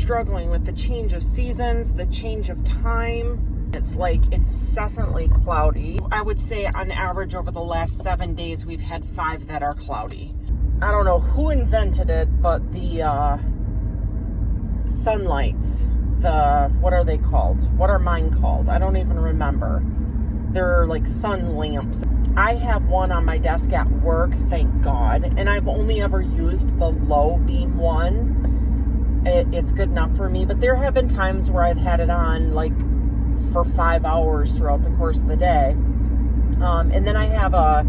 struggling with the change of seasons, the change of time. It's like incessantly cloudy. I would say on average over the last 7 days, we've had 5 that are cloudy. I don't know who invented it, but the sunlights, what are they called? What are mine called? I don't even remember. They're like sun lamps. I have one on my desk at work, thank God, and I've only ever used the low beam one. It's good enough for me, but there have been times where I've had it on like for 5 hours throughout the course of the day. And then I have a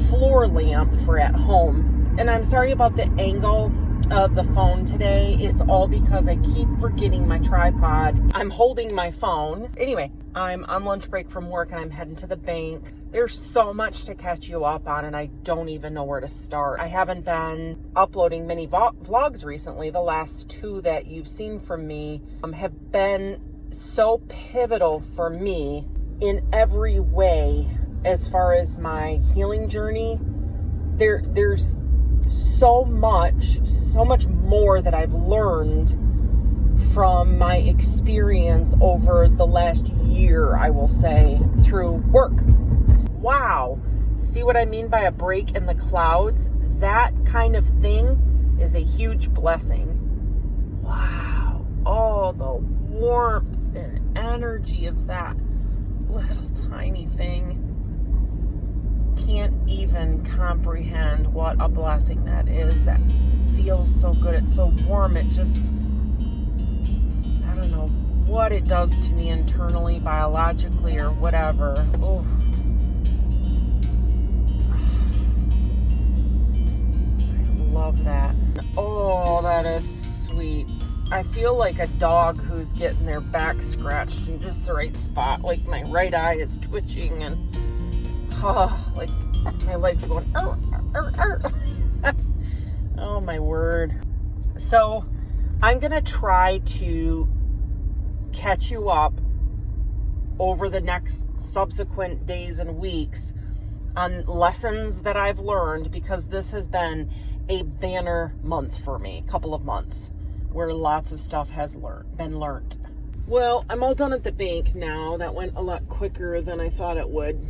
floor lamp for at home. And I'm sorry about the angle of the phone today. It's all because I keep forgetting my tripod. I'm holding my phone. Anyway, I'm on lunch break from work and I'm heading to the bank. There's so much to catch you up on and I don't even know where to start. I haven't been uploading many vlogs recently. The last 2 that you've seen from me have been so pivotal for me in every way as far as my healing journey. There's so much more that I've learned from my experience over the last year, I will say, through work. Wow. See what I mean by a break in the clouds? That kind of thing is a huge blessing. Wow. Oh, the warmth and energy of that little tiny thing. Can't even comprehend what a blessing that is. That feels so good. It's so warm. It just, I don't know what it does to me internally, biologically, or whatever. Oh, I love that. Oh, that is sweet. I feel like a dog who's getting their back scratched in just the right spot. Like my right eye is twitching and like my legs going, oh my word. So I'm going to try to catch you up over the next subsequent days and weeks on lessons that I've learned, because this has been a banner month for me, a couple of months where lots of stuff has been learned. Well, I'm all done at the bank now. That went a lot quicker than I thought it would.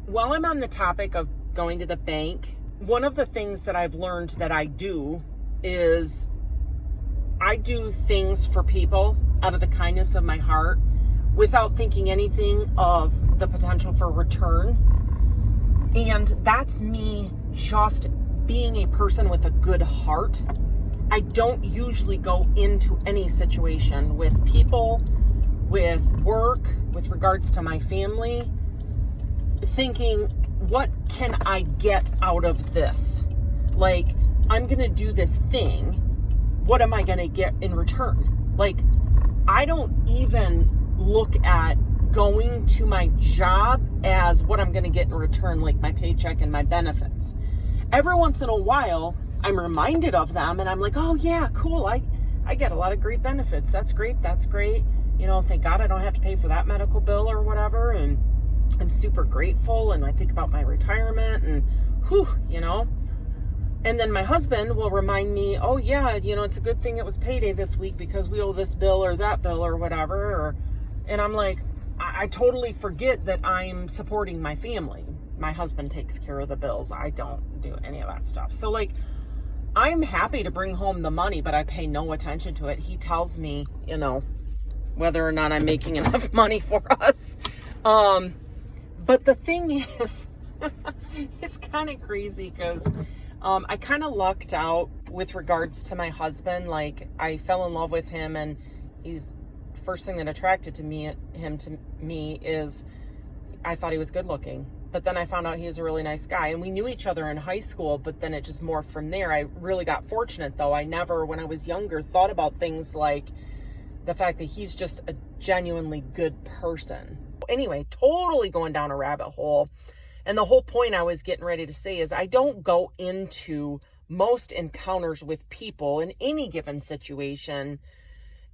While I'm on the topic of going to the bank, one of the things that I've learned that I do is I do things for people out of the kindness of my heart without thinking anything of the potential for return. And that's me just being a person with a good heart. I don't usually go into any situation with people, with work, with regards to my family, thinking, what can I get out of this? Like, I'm going to do this thing. What am I going to get in return? Like, I don't even look at going to my job as what I'm going to get in return, like my paycheck and my benefits. Every once in a while, I'm reminded of them and I'm like, oh yeah, cool. I get a lot of great benefits. That's great. That's great. You know, thank God I don't have to pay for that medical bill or whatever. And I'm super grateful, and I think about my retirement and whew, you know. And then my husband will remind me, oh yeah, you know, it's a good thing it was payday this week because we owe this bill or that bill or whatever. And I'm like, I totally forget that I'm supporting my family. My husband takes care of the bills. I don't do any of that stuff. So like, I'm happy to bring home the money, but I pay no attention to it. He tells me, you know, whether or not I'm making enough money for us. But the thing is, it's kind of crazy because I kind of lucked out with regards to my husband. Like, I fell in love with him, and he's first thing that attracted him to me is I thought he was good looking. But then I found out he was a really nice guy, and we knew each other in high school, but then it just morphed from there. I really got fortunate, though. I never, when I was younger, thought about things like the fact that he's just a genuinely good person. Anyway, totally going down a rabbit hole. And the whole point I was getting ready to say is I don't go into most encounters with people in any given situation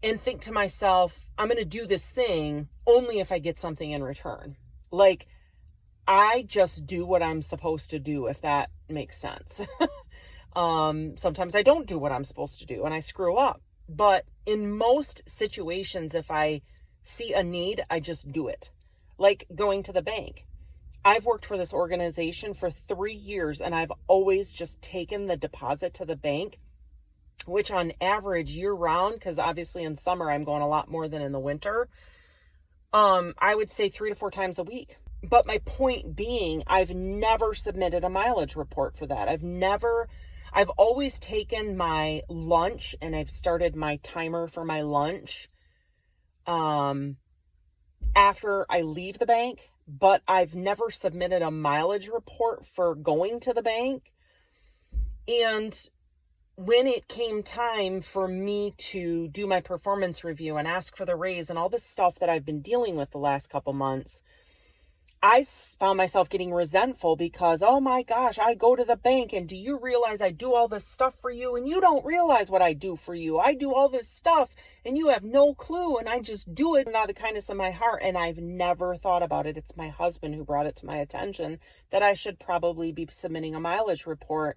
and think to myself, I'm going to do this thing only if I get something in return. Like, I just do what I'm supposed to do, if that makes sense. Sometimes I don't do what I'm supposed to do and I screw up. But in most situations, if I see a need, I just do it. Like going to the bank. I've worked for this organization for 3 years, and I've always just taken the deposit to the bank, which on average year round, because obviously in summer I'm going a lot more than in the winter, I would say 3 to 4 times a week. But my point being, I've never submitted a mileage report for that. I've always taken my lunch, and I've started my timer for my lunch after I leave the bank, but I've never submitted a mileage report for going to the bank. And when it came time for me to do my performance review and ask for the raise and all this stuff that I've been dealing with the last couple months, I found myself getting resentful because, oh my gosh, I go to the bank and do you realize I do all this stuff for you and you don't realize what I do for you. I do all this stuff and you have no clue, and I just do it out of the kindness of my heart, and I've never thought about it. It's my husband who brought it to my attention that I should probably be submitting a mileage report.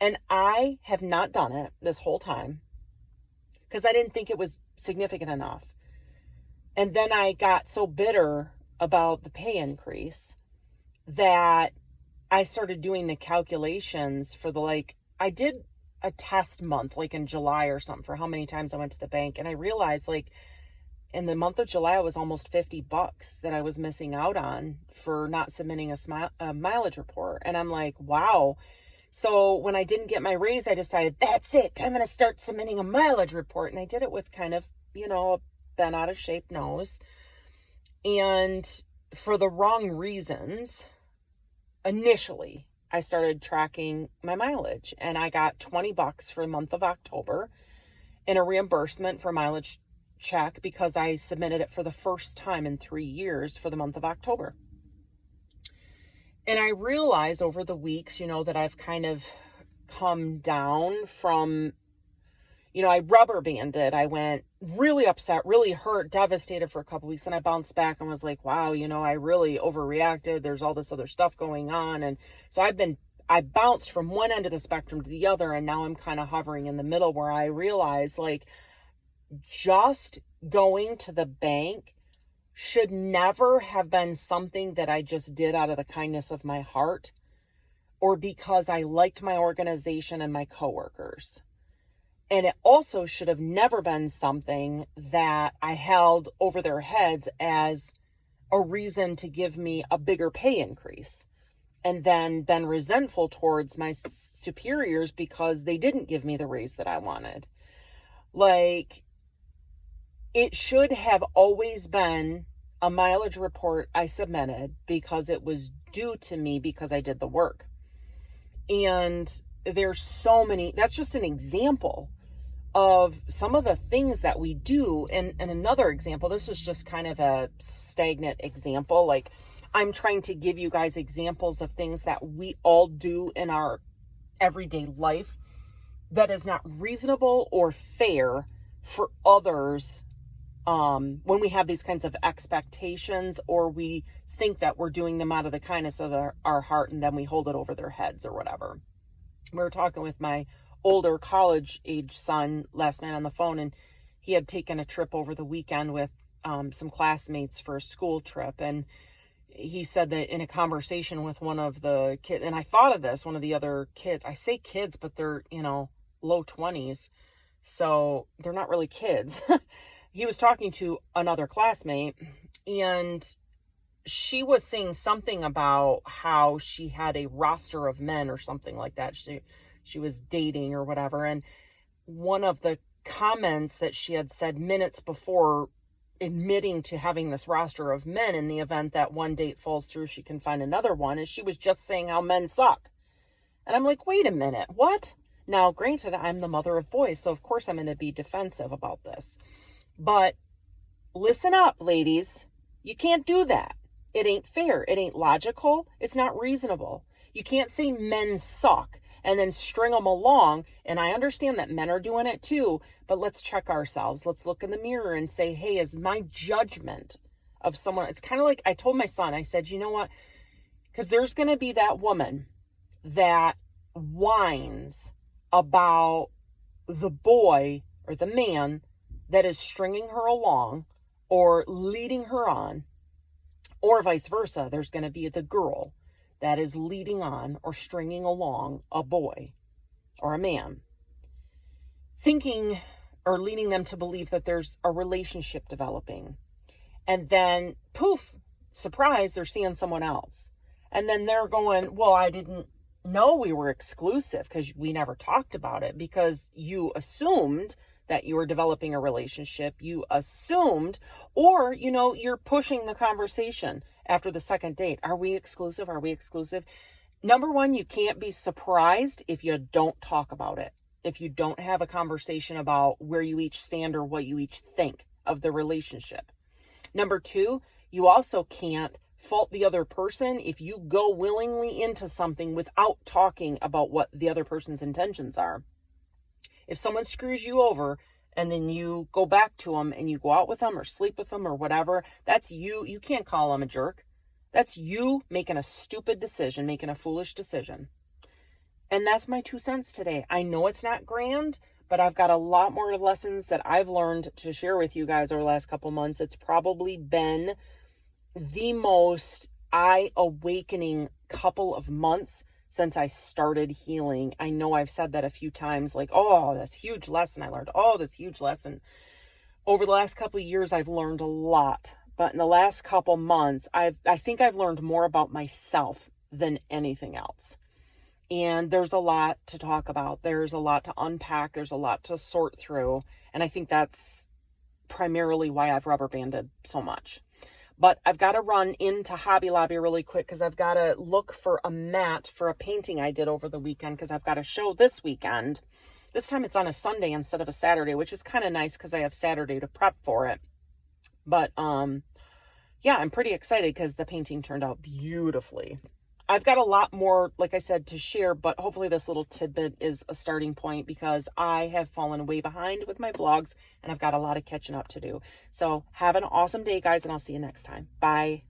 And I have not done it this whole time because I didn't think it was significant enough. And then I got so bitter about the pay increase that I started doing the calculations for I did a test month, like in July or something, for how many times I went to the bank. And I realized in the month of July, it was almost $50 that I was missing out on for not submitting a mileage report. And I'm like, wow. So when I didn't get my raise, I decided, that's it. I'm going to start submitting a mileage report. And I did it with kind of, a bent out of shape nose. And for the wrong reasons, initially, I started tracking my mileage. And I got $20 for the month of October in a reimbursement for mileage check because I submitted it for the first time in 3 years for the month of October. And I realized over the weeks, that I've kind of come down from, I rubber banded. I went really upset, really hurt, devastated for a couple weeks. And I bounced back and was like, wow, I really overreacted. There's all this other stuff going on. And so I bounced from one end of the spectrum to the other. And now I'm kind of hovering in the middle where I realize just going to the bank should never have been something that I just did out of the kindness of my heart or because I liked my organization and my coworkers. And it also should have never been something that I held over their heads as a reason to give me a bigger pay increase and then been resentful towards my superiors because they didn't give me the raise that I wanted. It should have always been a mileage report I submitted because it was due to me because I did the work. And there's so many, that's just an example of some of the things that we do. And another example, this is just kind of a stagnant example. I'm trying to give you guys examples of things that we all do in our everyday life that is not reasonable or fair for others when we have these kinds of expectations or we think that we're doing them out of the kindness of our heart and then we hold it over their heads or whatever. We were talking with my older college age son last night on the phone, and he had taken a trip over the weekend with some classmates for a school trip. And he said that in a conversation with one of the kids, and I thought of this, one of the other kids, I say kids, but they're, low 20s. So they're not really kids. He was talking to another classmate and she was saying something about how she had a roster of men or something like that. She was dating or whatever. And one of the comments that she had said minutes before admitting to having this roster of men in the event that one date falls through, she can find another one, is she was just saying how men suck. And I'm like, wait a minute, what? Now, granted, I'm the mother of boys, so of course I'm going to be defensive about this. But listen up, ladies. You can't do that. It ain't fair. It ain't logical. It's not reasonable. You can't say men suck and then string them along. And I understand that men are doing it too, but let's check ourselves. Let's look in the mirror and say, hey, is my judgment of someone, it's kind of like I told my son, I said, you know what? Because there's going to be that woman that whines about the boy or the man that is stringing her along or leading her on, or vice versa. There's going to be the girl that is leading on or stringing along a boy or a man, thinking or leading them to believe that there's a relationship developing. And then, poof, surprise, they're seeing someone else. And then they're going, well, I didn't know we were exclusive because we never talked about it, because you assumed that you were developing a relationship. You assumed, or, you're pushing the conversation after the second date. Are we exclusive? Are we exclusive? Number one, you can't be surprised if you don't talk about it. If you don't have a conversation about where you each stand or what you each think of the relationship. Number two, you also can't fault the other person if you go willingly into something without talking about what the other person's intentions are. If someone screws you over and then you go back to them and you go out with them or sleep with them or whatever, that's you. You can't call them a jerk. That's you making a stupid decision, making a foolish decision. And that's my 2 cents today. I know it's not grand, but I've got a lot more lessons that I've learned to share with you guys over the last couple months. It's probably been the most eye-awakening couple of months since I started healing. I know I've said that a few times, like, oh, this huge lesson I learned. Oh, this huge lesson. Over the last couple of years, I've learned a lot. But in the last couple months, I think I've learned more about myself than anything else. And there's a lot to talk about. There's a lot to unpack. There's a lot to sort through. And I think that's primarily why I've rubber banded so much. But I've got to run into Hobby Lobby really quick because I've got to look for a mat for a painting I did over the weekend, because I've got a show this weekend. This time it's on a Sunday instead of a Saturday, which is kind of nice because I have Saturday to prep for it. But yeah, I'm pretty excited because the painting turned out beautifully. I've got a lot more, like I said, to share, but hopefully this little tidbit is a starting point, because I have fallen way behind with my vlogs and I've got a lot of catching up to do. So have an awesome day, guys, and I'll see you next time. Bye.